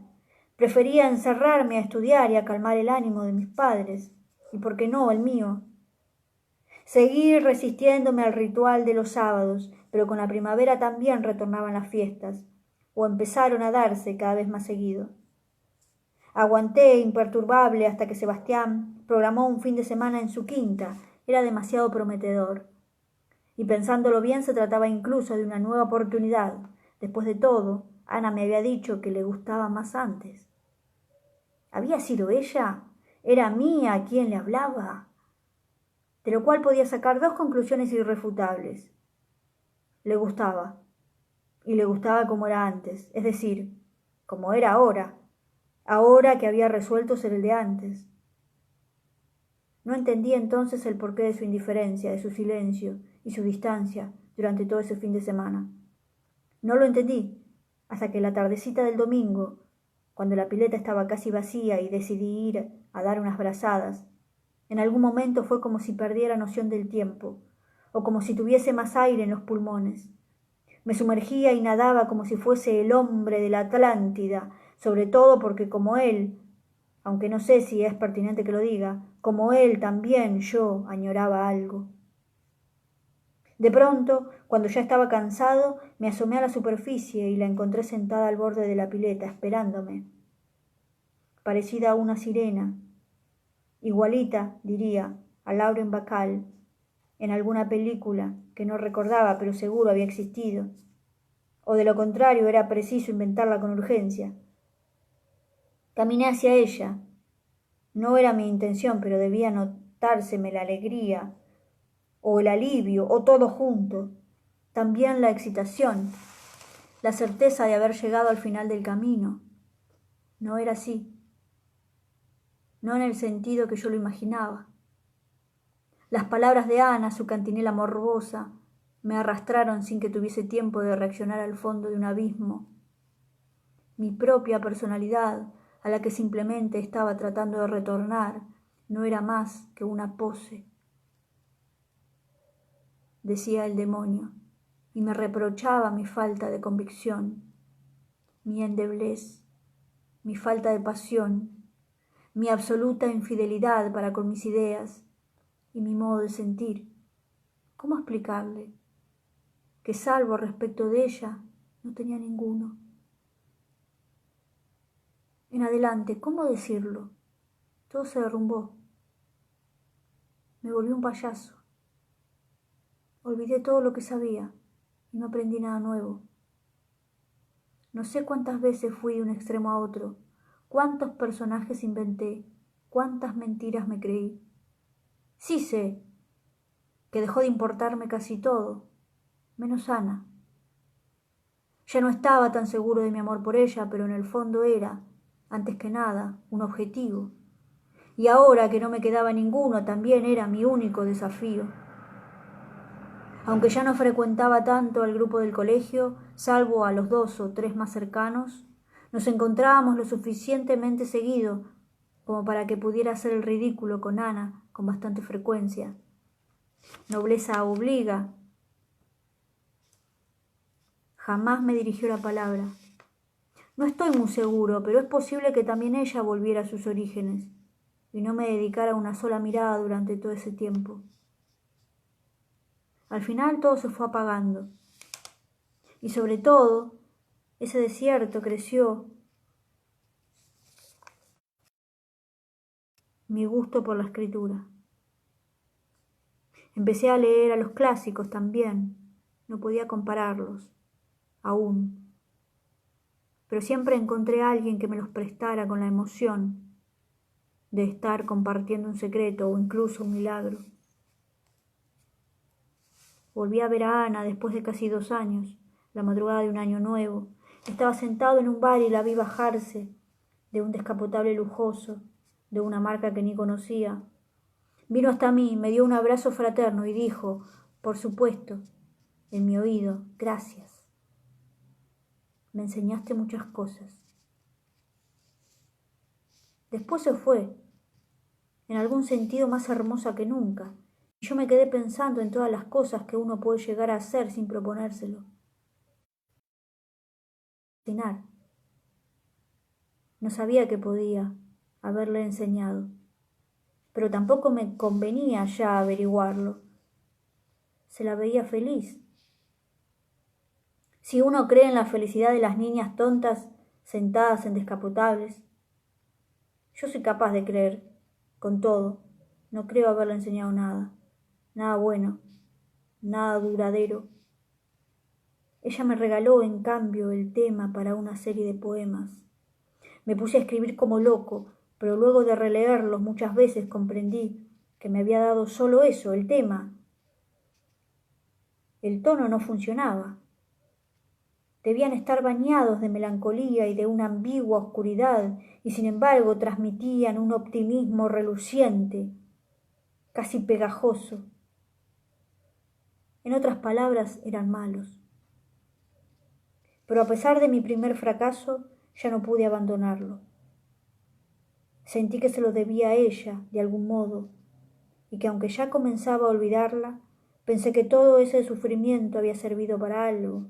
Prefería encerrarme a estudiar y a calmar el ánimo de mis padres, y por qué no el mío. Seguí resistiéndome al ritual de los sábados, pero con la primavera también retornaban las fiestas, o empezaron a darse cada vez más seguido. Aguanté imperturbable hasta que Sebastián programó un fin de semana en su quinta. Era demasiado prometedor. Y pensándolo bien, se trataba incluso de una nueva oportunidad. Después de todo, Ana me había dicho que le gustaba más antes. ¿Había sido ella? ¿Era a mí a quien le hablaba? De lo cual podía sacar dos conclusiones irrefutables. Le gustaba. Y le gustaba como era antes, es decir, como era ahora que había resuelto ser el de antes. No entendí entonces el porqué de su indiferencia, de su silencio y su distancia durante todo ese fin de semana. No lo entendí hasta que la tardecita del domingo, cuando la pileta estaba casi vacía y decidí ir a dar unas brazadas, en algún momento fue como si perdiera noción del tiempo, o como si tuviese más aire en los pulmones. Me sumergía y nadaba como si fuese el hombre de la Atlántida, sobre todo porque como él, aunque no sé si es pertinente que lo diga, como él también yo añoraba algo. De pronto, cuando ya estaba cansado, me asomé a la superficie y la encontré sentada al borde de la pileta, esperándome. Parecida a una sirena, igualita, diría, a Lauren Bacall, en alguna película que no recordaba pero seguro había existido. O de lo contrario era preciso inventarla con urgencia. Caminé hacia ella. No era mi intención, pero debía notárseme la alegría, o el alivio, o todo junto. También la excitación, la certeza de haber llegado al final del camino. No era así. No en el sentido que yo lo imaginaba. Las palabras de Ana, su cantinela morbosa, me arrastraron sin que tuviese tiempo de reaccionar al fondo de un abismo. Mi propia personalidad, a la que simplemente estaba tratando de retornar, no era más que una pose, decía el demonio, y me reprochaba mi falta de convicción, mi endeblez. mi falta de pasión, mi absoluta infidelidad para con mis ideas y mi modo de sentir. ¿Cómo explicarle que salvo respecto de ella no tenía ninguno? En adelante, ¿cómo decirlo? Todo se derrumbó. Me volví un payaso. Olvidé todo lo que sabía y no aprendí nada nuevo. No sé cuántas veces fui de un extremo a otro, cuántos personajes inventé, cuántas mentiras me creí. Sí sé que dejó de importarme casi todo, menos Ana. Ya no estaba tan seguro de mi amor por ella, pero en el fondo era, antes que nada, un objetivo. Y ahora que no me quedaba ninguno, también era mi único desafío. Aunque ya no frecuentaba tanto al grupo del colegio, salvo a los 2 o 3 más cercanos, nos encontrábamos lo suficientemente seguido como para que pudiera hacer el ridículo con Ana con bastante frecuencia. Nobleza obliga. Jamás me dirigió la palabra. No estoy muy seguro, pero es posible que también ella volviera a sus orígenes y no me dedicara una sola mirada durante todo ese tiempo. Al final todo se fue apagando. Y sobre todo, ese desierto creció mi gusto por la escritura. Empecé a leer a los clásicos también. No podía compararlos, aún. Pero siempre encontré a alguien que me los prestara con la emoción de estar compartiendo un secreto o incluso un milagro. Volví a ver a Ana después de casi 2 años, la madrugada de un año nuevo. Estaba sentado en un bar y la vi bajarse de un descapotable lujoso, de una marca que ni conocía. Vino hasta mí, me dio un abrazo fraterno y dijo, por supuesto, en mi oído, gracias. Me enseñaste muchas cosas. Después se fue, en algún sentido más hermosa que nunca, y yo me quedé pensando en todas las cosas que uno puede llegar a hacer sin proponérselo. No sabía que podía haberle enseñado, pero tampoco me convenía ya averiguarlo. Se la veía feliz. Si uno cree en la felicidad de las niñas tontas sentadas en descapotables, yo soy capaz de creer, con todo, no creo haberle enseñado nada, nada bueno, nada duradero. Ella me regaló, en cambio, el tema para una serie de poemas. Me puse a escribir como loco, pero luego de releerlos muchas veces comprendí que me había dado solo eso, el tema. El tono no funcionaba. Debían estar bañados de melancolía y de una ambigua oscuridad, y sin embargo transmitían un optimismo reluciente, casi pegajoso. En otras palabras, eran malos. Pero a pesar de mi primer fracaso, ya no pude abandonarlo. Sentí que se lo debía a ella, de algún modo, y que aunque ya comenzaba a olvidarla, pensé que todo ese sufrimiento había servido para algo.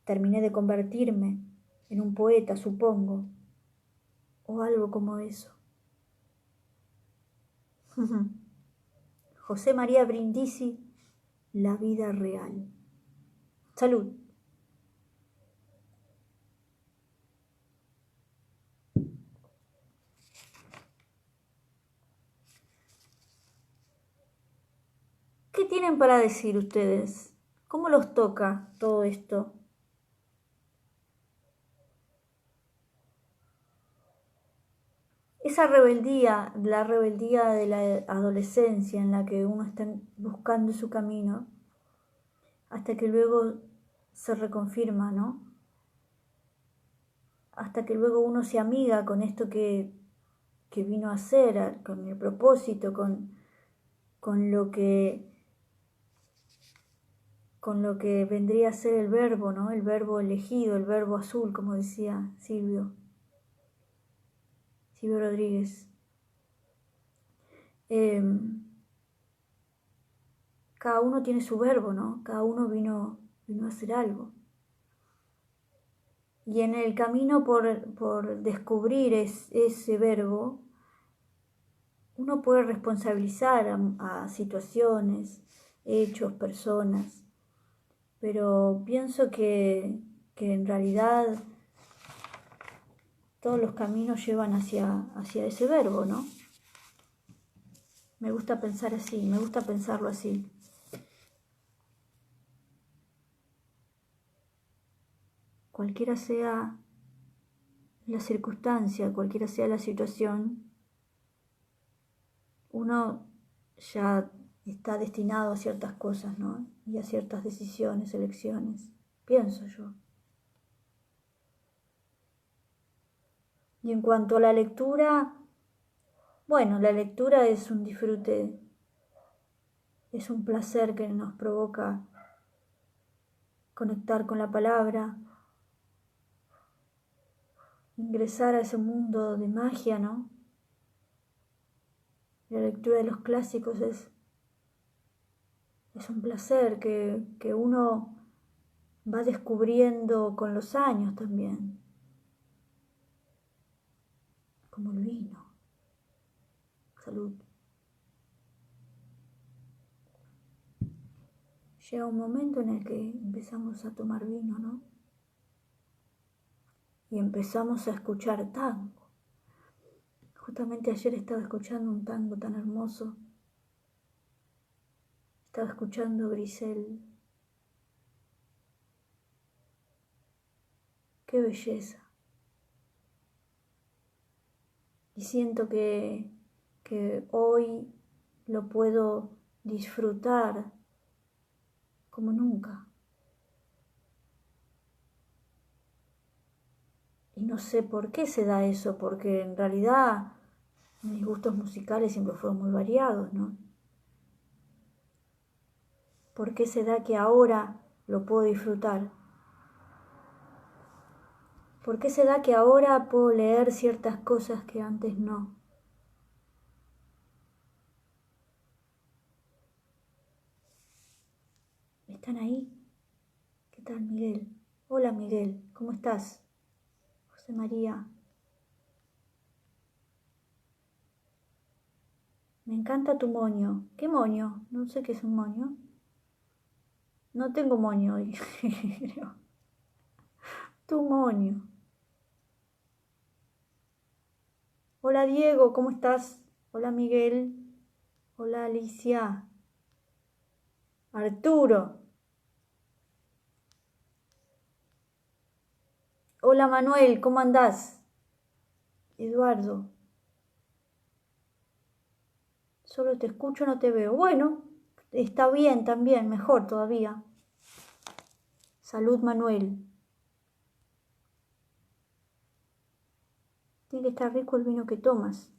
Terminé de convertirme en un poeta, supongo, o algo como eso. José María Brindisi, La vida real. Salud. ¿Qué tienen para decir ustedes? ¿Cómo los toca todo esto? Esa rebeldía, la rebeldía de la adolescencia en la que uno está buscando su camino, hasta que luego se reconfirma, ¿no? Hasta que luego uno se amiga con esto que vino a hacer, con el propósito, con lo que vendría a ser el verbo, ¿no? El verbo elegido, el verbo azul, como decía Silvio Rodríguez. Cada uno tiene su verbo, ¿no? Cada uno vino a hacer algo. Y en el camino por descubrir ese verbo, uno puede responsabilizar a situaciones, hechos, personas, pero pienso que en realidad todos los caminos llevan hacia ese verbo, ¿no? Me gusta pensar así, me gusta pensarlo así. Cualquiera sea la circunstancia, cualquiera sea la situación, uno ya está destinado a ciertas cosas, ¿no? Y a ciertas decisiones, elecciones, pienso yo. Y en cuanto a la lectura, bueno, la lectura es un disfrute, es un placer que nos provoca conectar con la palabra, ingresar a ese mundo de magia, ¿no? La lectura de los clásicos es un placer que uno va descubriendo con los años también, como el vino. Salud. Llega un momento en el que empezamos a tomar vino, ¿no? Y empezamos a escuchar tango. Justamente ayer estaba escuchando un tango tan hermoso. Estaba escuchando Grisel. Qué belleza. Y siento que hoy lo puedo disfrutar como nunca. Y no sé por qué se da eso, porque en realidad mis gustos musicales siempre fueron muy variados, ¿no? ¿Por qué se da que ahora lo puedo disfrutar? ¿Por qué se da que ahora puedo leer ciertas cosas que antes no? ¿Están ahí? ¿Qué tal, Miguel? Hola, Miguel, ¿cómo estás? José María. Me encanta tu moño. ¿Qué moño? No sé qué es un moño. No tengo moño hoy. Tu moño. Hola, Diego, ¿cómo estás? Hola, Miguel. Hola, Alicia. Arturo. Hola, Manuel, ¿cómo andás? Eduardo. Solo te escucho, no te veo. Bueno, está bien también, mejor todavía. Salud, Manuel. Tiene que estar rico el vino que tomas.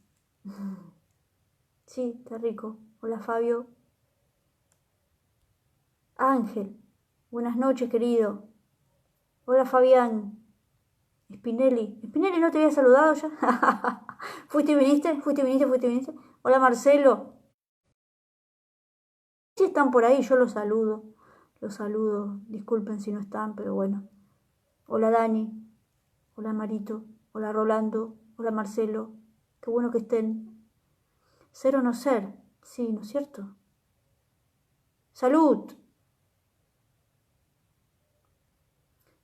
Sí, está rico. Hola, Fabio. Ángel. Buenas noches, querido. Hola, Fabián. Spinelli. Spinelli, ¿no te había saludado ya? ¿Fuiste y viniste? ¿Fuiste y viniste? ¿Fuiste y viniste? Hola, Marcelo. Si están por ahí, yo los saludo. Los saludo. Disculpen si no están, pero bueno. Hola, Dani. Hola, Marito. Hola, Rolando. Hola, Marcelo. Qué bueno que estén. Ser o no ser. Sí, ¿no es cierto? ¡Salud!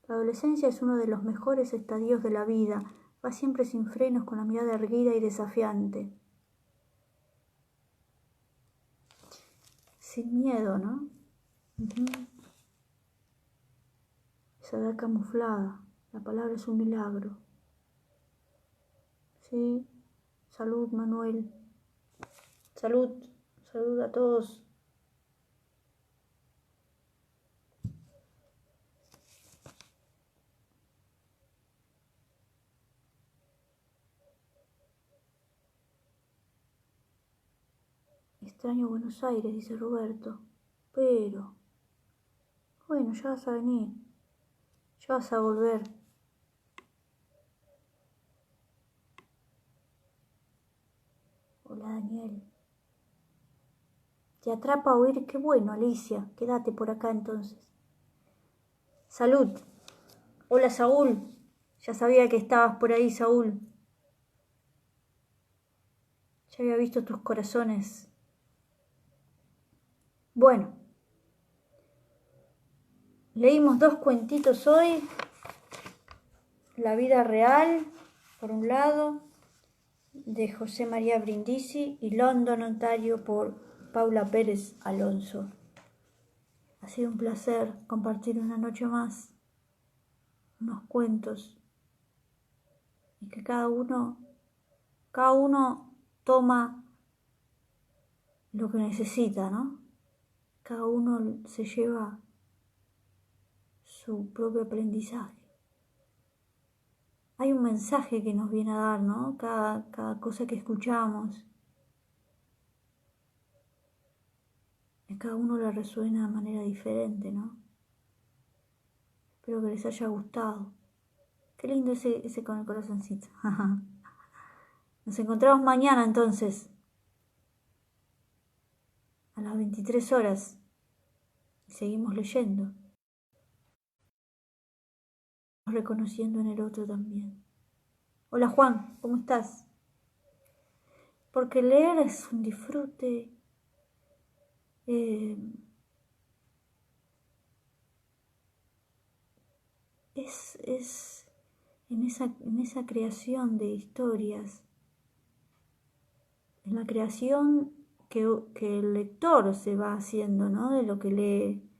La adolescencia es uno de los mejores estadios de la vida. Va siempre sin frenos, con la mirada erguida y desafiante. Sin miedo, ¿no? Esa edad camuflada. La palabra es un milagro. Sí. Salud, Manuel. Salud. Salud a todos. Extraño Buenos Aires, dice Roberto. Pero, bueno, ya vas a venir. Ya vas a volver. Hola, Daniel. Te atrapa oír. Qué bueno, Alicia. Quédate por acá entonces. Salud. Hola, Saúl. Ya sabía que estabas por ahí, Saúl. Ya había visto tus corazones. Bueno, leímos 2 cuentitos hoy. La vida real, por un lado, de José María Brindisi, y London, Ontario, por Paula Pérez Alonso. Ha sido un placer compartir una noche más, unos cuentos, y que cada uno toma lo que necesita, ¿no? Cada uno se lleva su propio aprendizaje. Hay un mensaje que nos viene a dar, ¿no? Cada cosa que escuchamos. A cada uno le resuena de manera diferente, ¿no? Espero que les haya gustado. Qué lindo ese con el corazoncito. Nos encontramos mañana entonces, a las 23 horas. Y seguimos leyendo, reconociendo en el otro también. Hola Juan, ¿cómo estás? Porque leer es un disfrute. Es en esa creación de historias, en la creación que el lector se va haciendo, ¿no? De lo que lee.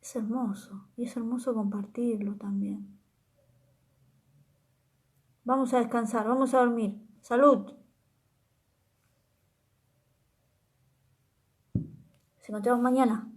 Es hermoso, y es hermoso compartirlo también. Vamos a descansar, vamos a dormir. ¡Salud! Nos encontramos mañana.